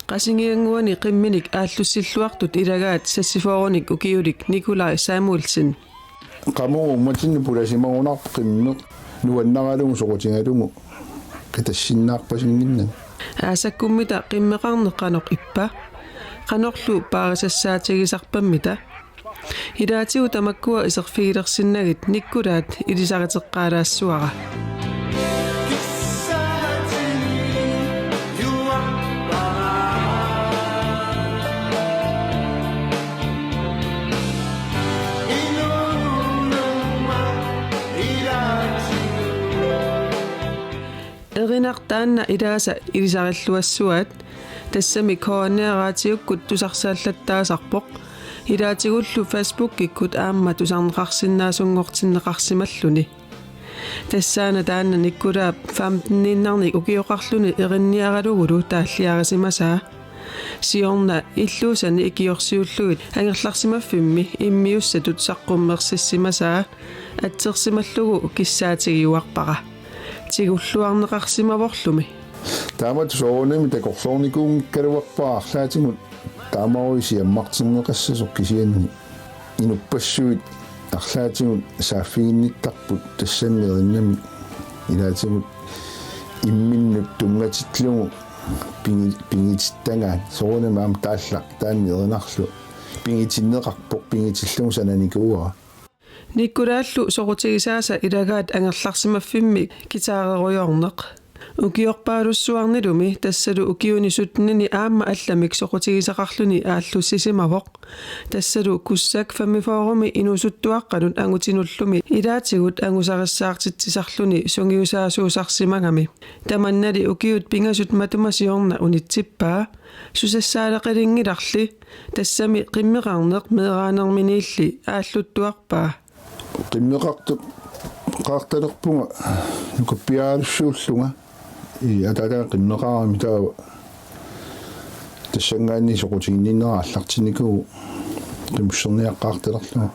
Qasingianguani qimminik aallussilluartut ilagaat sassiforunik ukiulik Nikolai Samuelsen. Qamu matin pulasimagunaq qimmeq nuannaralugu soqutigalugu katassinnaarpasinginna. Aasakkummita qimmeqarneqqanoq ippa qanorlu paarisassaatigisarpammita. Hidaatigu tamakkua iserfigilersinnagit nikkulaat ilisariteqqaalaassuara. Erinartaanna ilaasa ilisarilluassuat tassami koanneeraatiukkut tusarsaallаттаасарпоq илаатигуллу Facebook-иккут аама тусарнеқарсиннаасунгортиннеқарсималлуни тассаана таанна никкулаап 15-ниннарник укиоқарлуни эринниаралугулу тааллиарасимасаа сиорна иллуусани икиорсиуллугит ангерларсимаффимми иммиусса тутсаққуммерсиссимасаа атсерсималлугу киссаатигиуарпара тигуллуарнеқарсимаворлуми таамат соонеми такорлоорникуунгкалуарпаарлаатимут таамаруисиаммартиннеқассасоқ кисианни инуппассуит арлаатимут сааффигинниттарпут тассаммериннами илаатимут имминнут тунгатитлугу пингититтангаат соонемаам тааллақ таанни еринарлу пингитиннеқарпоқ пингитиллугу сананикууара Никкулааллу сорутигисааса илагаат ангерларсимаффимми китаареруйорнеқ укиорпаалуссуарнилуми тассалу укиунисутнини аама алламик сорутигисақарлуни ааллуссисимавоқ тассалу куссак фаммифооруми инусуттуаққанут ангутинуллуми илаатигут ангусариссаартитсисарлуни сунгиусаасуусарсимагами таманнали укиут пингасут матумасиорна унитсиппаа сусассаалеқилингиларли тассами қиммеқарнеқ меераанерминиилли ааллуттуарпаа qimmeqartuq qaartalerpunga nukappiaalussuulluga атаа qimmeqaarami taava тассангаанни соqutiginninneraалlartinikuu qimmusserniaqqaartalerluga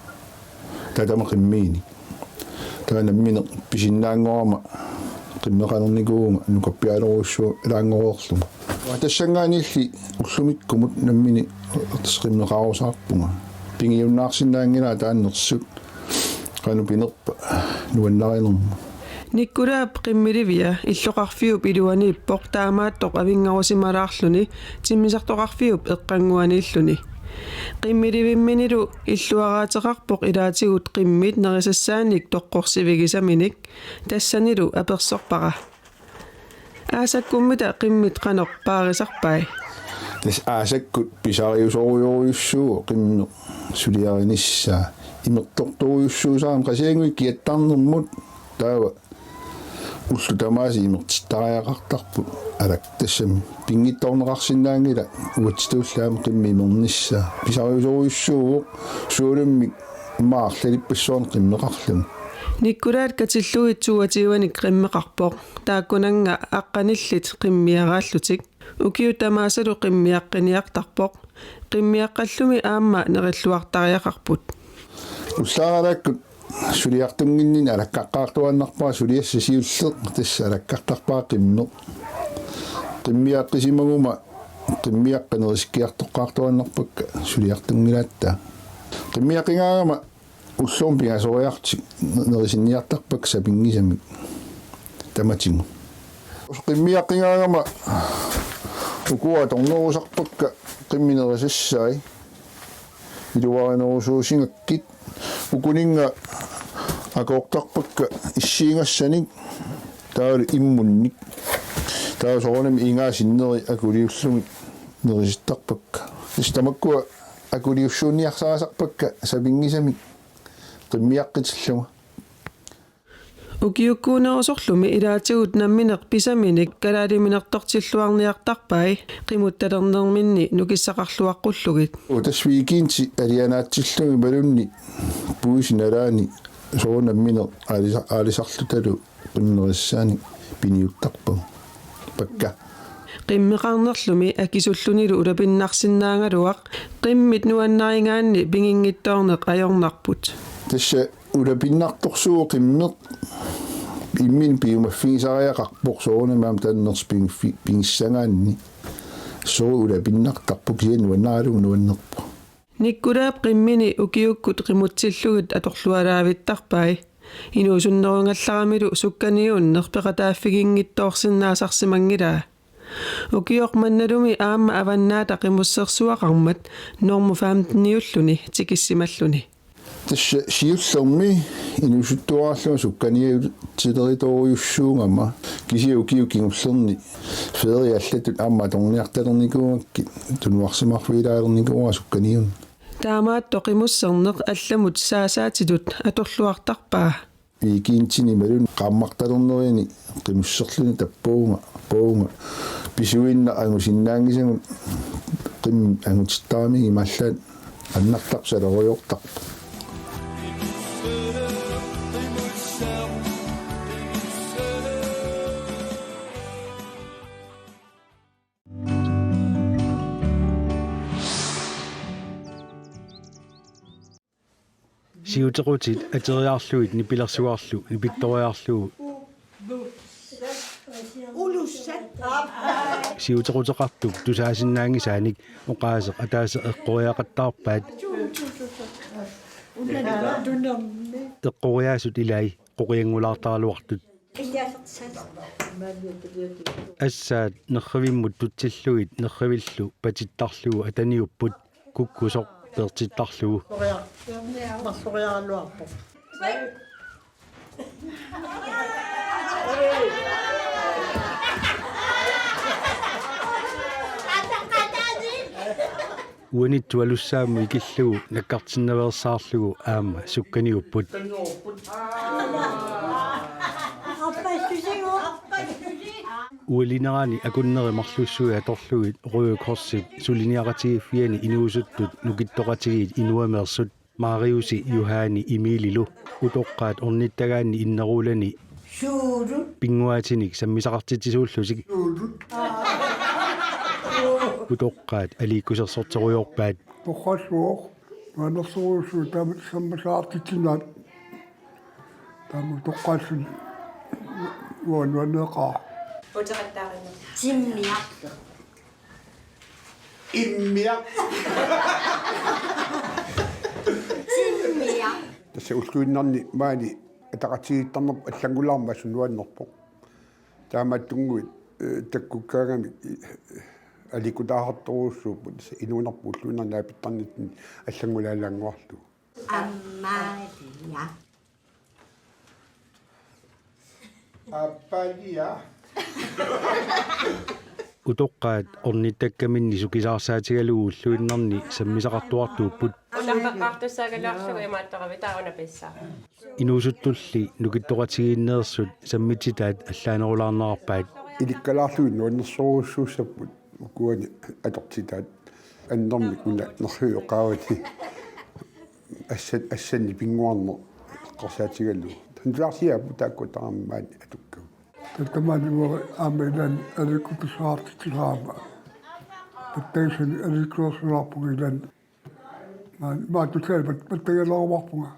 таатама qimmiini таанаммине писиннаангорама qimmeqanernikууga nukappiaaluruussuu илаангорорлуга тассангаанилли уллумиккумут наммини qimmeqaarusаарpunga пингиуннаарсинаангила тааннерсут qanu pinerpa nuannarinermu Nikkulaap qimmiливia иллоqarfiup iluaniippoq taamaattoq avingarusimalaarluni timmisartoqarfiup eqqanguaniilluni qimmilivimminilu illuaraateqarpoq ilaatigut qimmit nerisassaannik toqqorsivigisaminik tassanilu apersorpara aasakkummita qimmit qanoq paarisarpai tas aasakkut pisariusorujoriussuu qimnu suliarinissa imertortoruussuusaam qasiangui kiattarnermut taava ullu tamaasi imertittariaqartarput alak tassami pingittorneqarsinnaangila uattituullaam qimmiimernissa pisariusorujussuuq suulummik maarlalipassuarn qimmeqarlum Nikkulaat katilluitsuatiuanik qimmeqarpoq taakkunanga aqqanillit qimmiaraallutik ukiutamaasalu qimmiaqqiniartarpoq qimmiaqqallumi aamma nerilluartariaqarput Ussaarakut suliartunginnin alakkaaqqaartuannarpaa suliassasiulleq tassa alakkartarpaa qimmeq qimmiaqqisimaguuma qimmiaqqaneriskiartoqqaartuannarpakka suliartungilaattaa qimmiaqingaagama уллуум пиасориарти нерисинниартарпак сапингисамик таматингу qimmiaqingaagama ukua tornerusarpakka qimminerissaai iluarinerusuusingakkit ukuninga akoortarpakka issiingassanik taali immunnik taa soornami ingaasineri akuliullumi nerisittarpakka istamakkua akuliussuunniarsaasarpakka sapingisamik qimmiaqqitilluma ukiukkuunerusorlumi ilaatigut nammineq pisaminik kalaaliminartortilluarniartarpai qimuttalernerminni nukissaqarluaqqullegit tasviikiinti alianaatillumi balunni puisinalaani soornammine aalisarlutalu qimmerissaani piniuttarpa pakka qimmeqarnerlumi akisullunilu ulapinnaarsinnaangaluaq qimmit nuannarigaanni pingingittoorneq ajornarput tassa ulapinnaartorsuu qimmeq immin piumaffigisariaqarpoq soornamaam tannerspingissagaanni so uda pinnartarpu kian nuannaralu nuannerpa Nikkulaap qimmini ukiukkut qimutsillugut atorlualaavittarpai inuusunnerungallaramilu sukkaniunner peqataaffiginngittoorsinnaasarsimangilaa ukiormannalumi aamma avannaata qimussersuaqarmat normu faamtniulluni tikissimalluni tässä siullormi inusuttuaralluma sukkaniu tileritooriussuungama kisiukiukingullerni feriallatut aamma torniartalernikungakki tunuarsimarfiilaalernikuunga sukkaniun taamaatto qimusserneq allamut saasaatitut atorluartarpaa ikiintini malun qaammartalernerini qimusserluni tappuunga pisuinna angusinnaangisangut qim angutittaamigi mallaan annartarsalerojortarpa siutequtit ateriarluit nipilersuarlu nipittoriarlu siutequteqartuk tusaasinnaangisaanik oqaaseq ataase eqqoriaqattaarpaat teqqoriaasut ilai qoqiangulaartaaluartut assaat nerrivimmut tutsilluit nerrivillu patittarlugu ataniupput kukkusoq pertittarlugu uanittu alussaammu ikillugu nakkartinnaversaarlugu aamma sukkaniupput ualinerani akunnerimarlussui atorluit ruukorsit suliniaqatigiffiani inuusuttut nukittoqatigit inuameersut Mariusi Juhani Emililu utoqqaat ornittagaanni inneruulani pinguatinik sammisaqartitisuullusik utoqqaat aliikkusersorterujorpaat toqassuoq nuanersuruussu tamat sammasaartitinaat tamu toqqaassun nuaneqaa Uteqattaarina timmiarlu immiaq timmiaq tässä uskuinnarni maani ataqatigittarnerp allangulaarmassun nuannerpo taamattunguit takkukkaagami alikutaahartoruussuuput inuunerpulluinarnaapittarnitni allangulaalaanguarlu Amalia appalia utoqqaat ornittakkaminni sukisaarsaatigalugu sammisaqartuartuupput Ularpeqqaartussaagalluarlugu imaattaqavi taaruna pissaa. inuusuttulli nukittoqatigiinneersut sammititaat allaanerulaarnerarpaat ilikkalaarluit nuannersuruussuussaput kuani atortitaat annermi una nerhuyoqaavati assanni pinguarner qarsaatigallu tantuarsiaapu taakkutaarmaani atukkagu tatamanimuari aamailan alikutusaartitigaama tattaisani alikuorsularpugilan maatusaal pattagalarumarpunga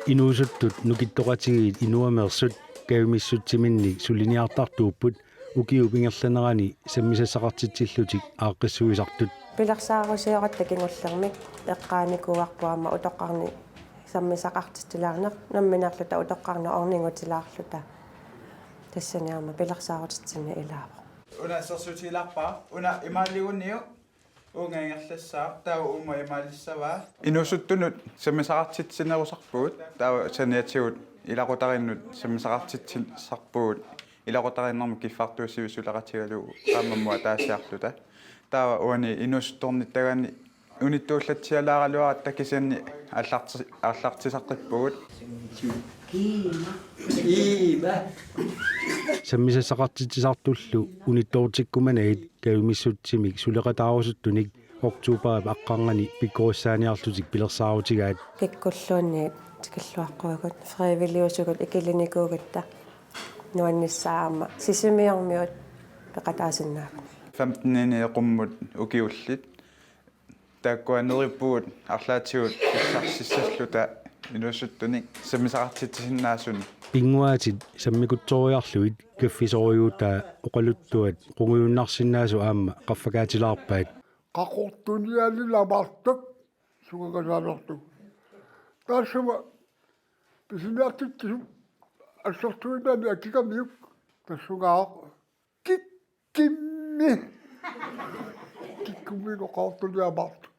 inuusuttut nukittoqatigit inuameersut kaumissuttiminni suliniartartuupput ukiupingerlanerani sammisassaqartitsillutik aaqqissuisartut Pilarsaarusioratakinullermik eqqaanikuarpuama utoqqarni sammisaqartittilаарneq namminerluta utoqqarna orningutilaarluta tassaniarma pilarsaarutsitsinni ilaavo una sersuutilarpa una imaalligunniu ungaingerlassaa taawa uma imaallissavaa inusuttunut sammisaqartitsinerusarpuut taawa saniatigut ilaqutarinnut sammisaqartitsissarpuut ilaqutarinnarmu kiffartuussivissulaqatigalugu qaammammua taassiarluta taawa uani inustornittagani unittuullatsialaaraluara takkisanni аллартисаққиппугут саммисассақартитсартуллу унитторутиккуманаит кавимиссутсимик сулеқатаарусуттуник октуберап аққаргани пиккориссааниарлутик пилерсаарутигаат киккуллуунни тикиллуаққуагут фривилиусугут икилиникуугатта нуанниссаама сисимиормиут пеқатаасиннаак 15 qumмут укиуллит тааккуанериппуут арлаатигут иссарсиссаллута инуссуттуник самисақартитсиннаасуни пингуатит саммикутсориарлуит каффисориутаа оқалуттуат қунгуйуннарсинаасу аама қаффакаатилаарпаат qaqortuniallilamartak sugagasaalertuk taassuma pisiniartittisum ассортуинами акикамиук тассугаа киккимми киккумино qaqortuniamartuk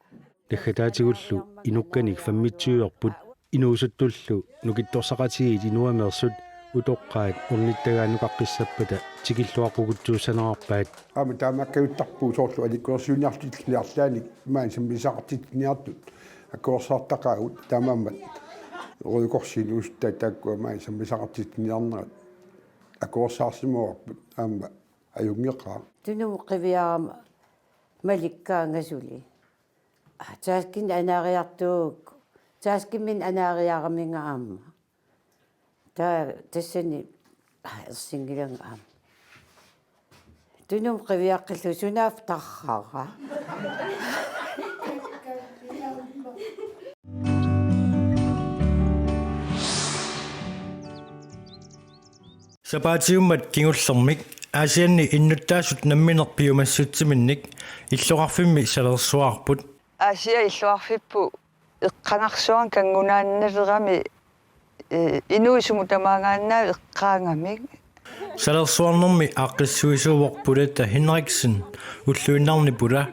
тахатаатигуллу инукканик фаммитсуйорпут инуусуттуллу нукитторсақатигит инуамерсут утоққаат орниттагааннуқаққиссаппата тикиллуаққугутсуусанерарпаат ами таамаккавиттарпуу соорлу аликкуерсиуниартитлиарлааник маан саммисақартитниартут аккуерсаартақаагут таамааммат орикорсини устаа тааккуа маан саммисақартитниарнерат аккуерсаарсимуарпут аама аюнгеқаа тунуму қивиарама маликкаангасули тааскин анаариартуук тааскиммин анаариараминга аама тассани ерсингиланга аама тунум қивиаққиллу сунаав таррара сапаатиуммат кингуллэрмик аасианни иннуттаасут намминерпиумассутсиминник иллоқарфимми салерсуарпут Asia иллуарфиппу эққанарсуан кангунаанналерами инуисумутамаагааннаа эққаангамик салерсуарнэрми ааққиссуисуворпулата Henriksen уллуиннарни пула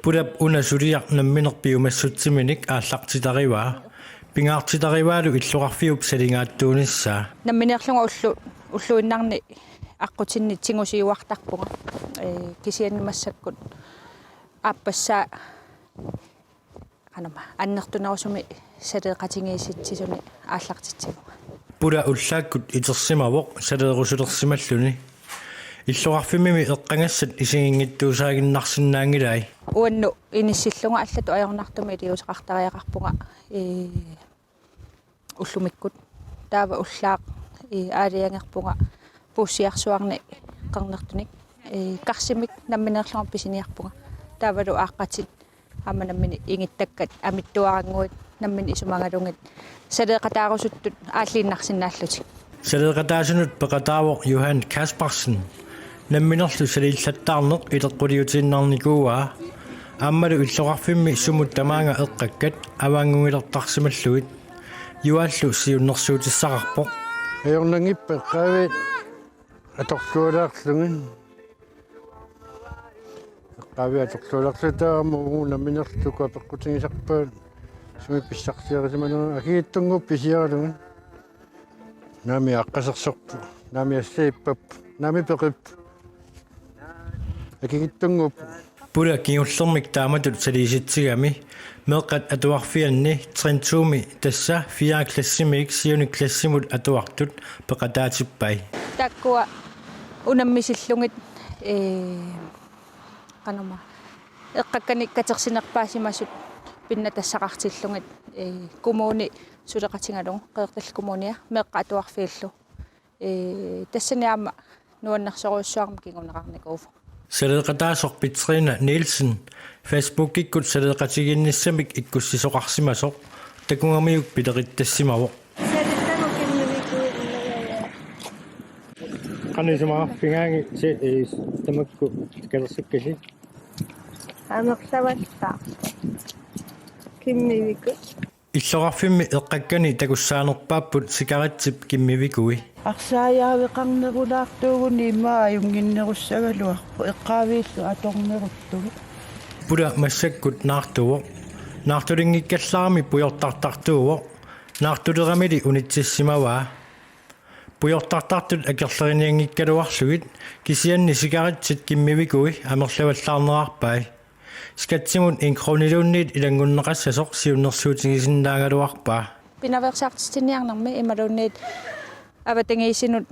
пулап уна сулиар намминерпиумассутсиминик ааллартитариваа пингаартитариваалу иллоқарфиуп салингааттууниссаа намминерлунга уллуиннарни аққутинни тингусиуартарпунга кисианнимассаккут ааппассаа анама аннертунерусуми салеэқатингииситсисуни ааллартитсигуга пула уллааккут итерсимавоқ салеерусулерсималлуни иллоқарфимими эққангассат исигингиттуусаагиннарсинаангилай уанну иниссиллунга аллату аёрнартуми илиусеқартариақарпунга уллумиккут таава уллаақ аалиангерпунга пуссиарсуарни қернертуник карсимик намминерлуар писиниарпунга таавалу ааққатит аманаммини ингиттаккат амиттуарангуит наммини исумангалунгит салеэқатаарусуттут ааллииннарсинааллутик салеэқатаасунут пеқатаавоқ Johan Kaspersen намминерлу салииллаттаарнеқ илеққулиутииннарникууаа ааммалу иллоқарфимми сумут тамаанга эққаккат аваангунгилертарсималлуит юааллу сиуннэрсуутиссақарпоқ аёрнангиппа қавит аторлуалаарлугин qavia torlularlutaarmu namminerluka peqqutigisarpaat sumi pissarsiarisimanu agiittungu pisiaralungun nami aqqasersorpu nami assaippap nami peqip agigittungu pula kiullermik taamatut saliisitsigami meeqqat atuarfianni trintuumi tassa 4 klassimik 7 klassimut atuartut peqataatippai takkua unammisillungit qanama eqqakkanik katersinerpaasimasut pinnatassaqartillungit kommuni suleqatingalung qeertall kommunia meeqqa atuarfiillu tassaniaama nuannersoruussuarma kinguneqarnikuufu салеэқатаасор Петрина Нилсен Facebook-иккут салеэқатигиннссамик иккуссисоқарсимасоқ такунгамиук пилериттассимавоқ qanисмаа фингаанги се тамакку калерсаккаси амерлаватта киммивику иллоқарфимми эққаккани такуссаанерпааппут сикаратсип киммивикуи арсааяавеқарнерулаартуугуни имаа юнгиннеруссагалуарпу эққаавииллу аторнеруттугу пула массаккут наартулингиккаллаарми пуйортартартууво наартулерамили унитсиссимаваа пуйортартартут акерлериниангиккалуарлугит кисианни сикаратсит киммивикуи амерлаваллаарнерарпай скатсимут инкронилуунниит илангуннеқассасоқ сиуннэрсуутигисиннаагалуарпаа пинаверсаартитиниарнэрми ималуунниит аватангиисинут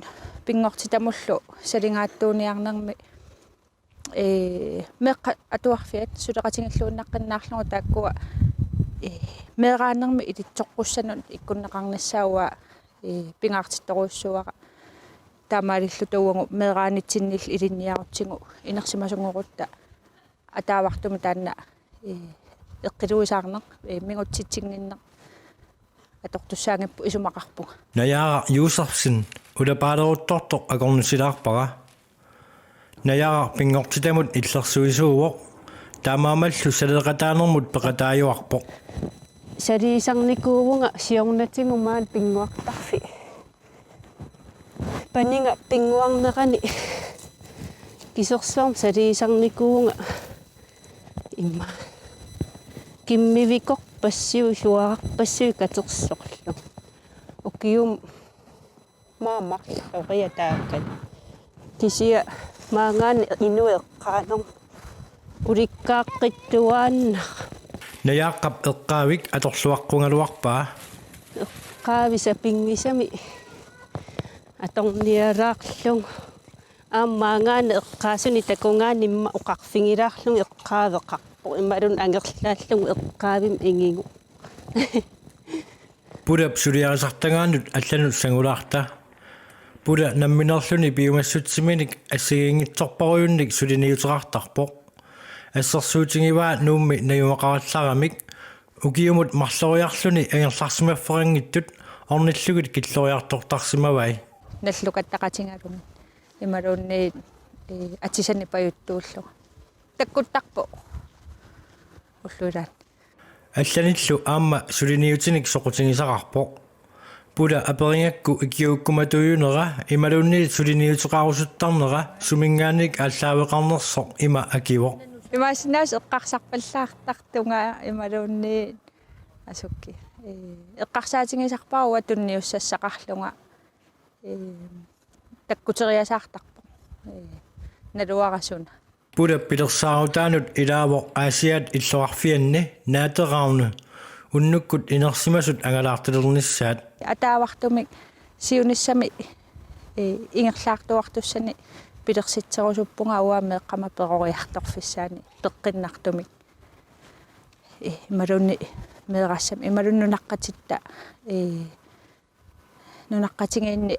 пингортитамуллу салингааттууниарнэрми меққа атуарфиат сулеқатингаллууннаққиннаарлугу тааккуа меераанерми илитсоққуссанут иккуннеқарнассаауа пингаартитторуйссуара таамаалиллу тауангу меераанитсиннил илинниарутсигу инерсимасунгорутта атаавартуми таанна эққилуисаарнеқ мигутситсигниннеқ атортуссаангиппу исумақарпуга наяа юусарсин улапаалерутторто акорнусилаарпара наяа пингортитамут иллерсуисууво таамаамаллу салеқатаанермут пеқатааюарпо сарисарникуувнга сиорнатингумаан пингуартарфи панинга пингуарнерани кисорсуарм сарисарникуувнга имма киммивикор пассиу суарарпассуи катерсорлу укиум маамарлориатааккат кисия маангаани инуэққаанер уликкааққиттуаанна наяаққап эққаавик аторлуаққунгалуарпаа эққаависа пингисами аторниараарлун ааммаангаани эққаасуни такунгааннимма оқарфингилаарлун эққаавеқарпо ималун ангерлааллугу эққаавим ингигу пура сулиарисартагаанут алланут сангулаарта пура намминерлүни биумассутсиминик ассигингитсорпаруйунник сулиниутерартарпо ассерсуутингиваа нуумми наюмақаралларамик укиумут марлориарлүни ангерларсимафферангиттут орниллугит киллориартортарсимавай наллукаттақатингалуми ималуунни атисани паюттууллу таккуттарпо уллулаат алланиллу аама сулиниутиник соқутингисақарпо пула аперингакку икиуккуматуйунера ималуунни сулиниутеқарусуттарнера сумингааник аллаавеқарнерсо има акиво имаасинаас эққарсарпаллаартартунга ималуунни асукки эққарсаатингисарпаруа тунниуссассақарлунга таккутериасаартарпо налуарасуна пула пилерсаарутаанут илааво аасиат иллоарфианни наатераарну уннуккут инерсимасут ангалаарталерниссаат атаавартумик сиуниссами ингерлаартуартуссани пилерситсерусуппунга ауаамеэққама перориарторфиссаани пеққиннартумик ималунни меэрассам ималуннунаққатитта нунаққатингиинни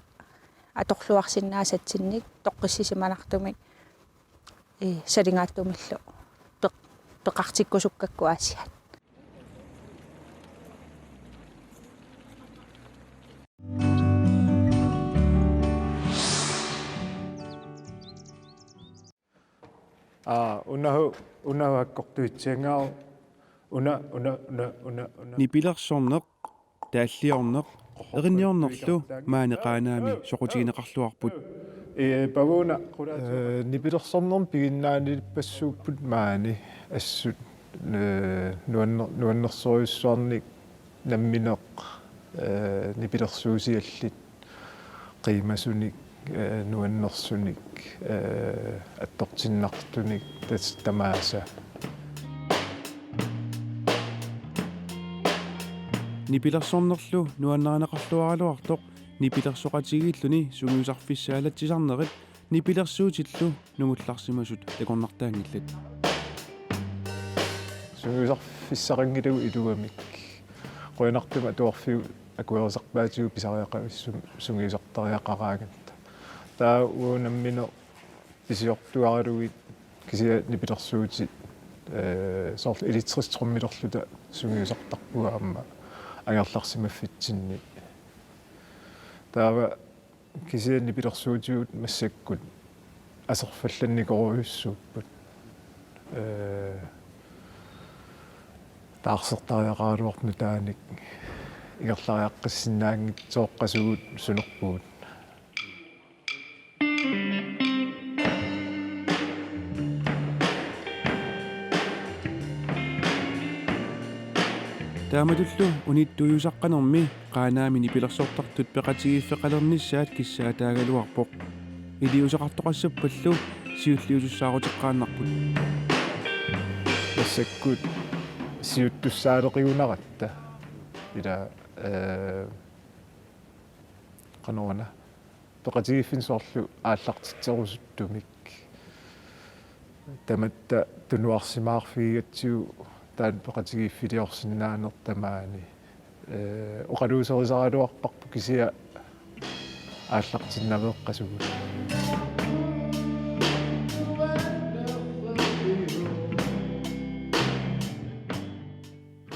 аторлуарсиннаасатсинник тоққиссисиманартумик салингааттумиллу пеқартиккусуккакку аасиат унахаккортуитсиангаару уна нипилерсорнеқ тааллиорнеқ эринниорнерлу маанеқаанаами соқутигинеқарлуарпут павуна нипилерсорнерм пигиннаани пассууппут маани ассут нуаннерсориуссуарник намминеқ нипилерсуусиаллит қимасуник нуаннерсуник аттортиннартуник тамааса нипилерсорнерлу нуаннеранеқарлуаралуартоқ нипилерсоқатигииллуни сунгиусарфиссаалатсисарнерит нипилерсуутиллу нугулларсимасут такорнартаангиллат сунгиусарфиссарангилу илуамик қуянартума туарфиу акуерисарпаатигу писариақависсум сунгиусартариақараагатта таа уунаммино писиортуаралугит кисия нипилерсуутит сорл элитриструммилерлута сунгиусартарпуга амма агерларсимаффитсинни таава кисия нипилерсуутигут массаккут асерфалланникоруйуссууппут таарсертариақаралуарну тааник игерлариаққиссиннаангит сооққасугут сунерпуут тааматуллу униттуйусаққанерми қаанаами нипилерсортартут пеқатигииффеқалерниссаат киссаатаагалуарпоқ илиусеқартоқассаппаллу сиуллиусуссаарутеққааннарпут массаккут сиуттуссаалеқигунаратта ила кануана пеқатигииффин соорлу ааллартитсерусуттумик таматта тунуарсимаарфигатсиу таан пеқатигииффилиорсинаанертамаани оқалуусерисаралуарпарпу кисия ааллартиннавеэққасугу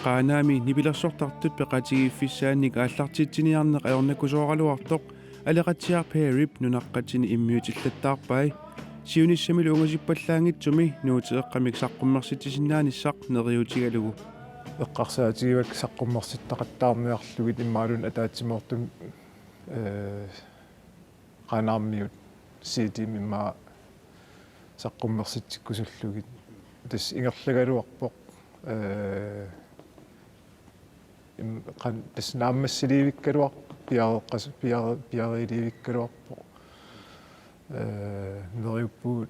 qaanaami nipilersortartut peqatigiiffissaannik ааллартитсиниарнеқ аорнакусооқалуартоқ алеқатсиар пэрип нунаqqатсини иммиутиллаттаарпай сиуниссамилу унгасиппаллаангитсуми нуутеэққамик саққуммерситисиннааниссақ нериутигалугу эққарсаатигивак саққуммерситтақаттаарниарлугит иммаалун атаатсимоортум qanarmiut siitiim imma saqqummersitsikkusulluгит тас ингерлагалуарпоқ қан тас нааммассиливиккалуар пиареққас пиареливиккалуарпоқ нериуппуут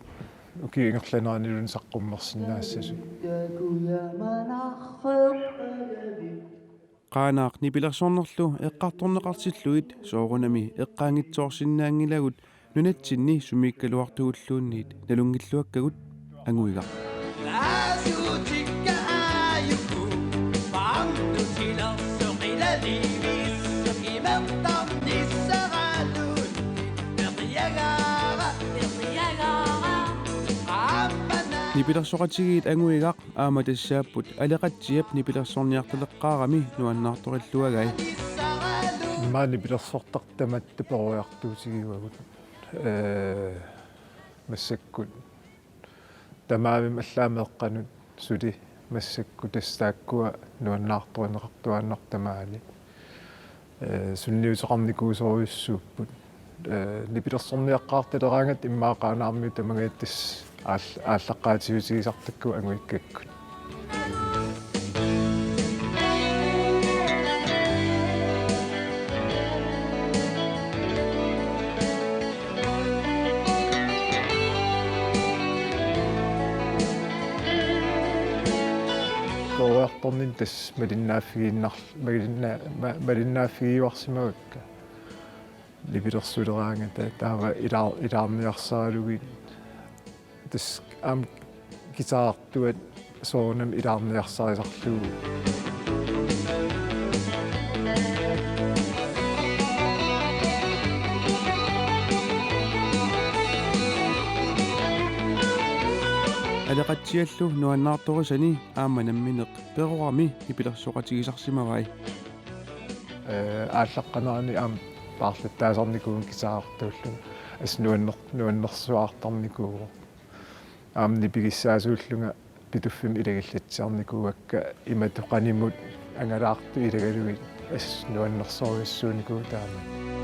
уки ингерланеранилун саққуммерсиннаассасу qaanaaq nipilersornerlu eqqartorneqartillugit soorunami eqqaangitsoorsinnaangilagut nunatsinni sumikkaluartugulluunniit nalungilluakkagut anguiga nipilersoqatigiit anguigaq aama tassaapput aleqatsiap nipilersorniartaleqqaarami nuannaartorilluagai иммаани пилерсортартамат таперуиартуутигивагут массаккут тамаавим аллаамеэкканут сули массакку тассааккуа нуаннаарторинеқартуааннартамаали сунниусеқарникуусоруйуссууппут нипилерсорниаққаарталераангат иммаақаанаарми тамагааттас ааллаққаатиусигисартакку ангуиккаккут коорторнин тас малиннааффигиуарсимагакка липилерсулераангата таава илаарниарсаалугит тас ам гитаартуат соонам илаарниарсарисарлугу алеқатсиаллу нуаннаарторисани аама намминеқ перуарми нипилерсоқатигисарсимавай ааллаққанерани аам paarlattaasarnikuun kisaartuullu as nuannersuartarnikuugu aamni pigissaasuullunga pituffim ilagillatsiarnikuuakka imatu qanimut angalaartu ilagaluit as nuannersoruissuunikuu taama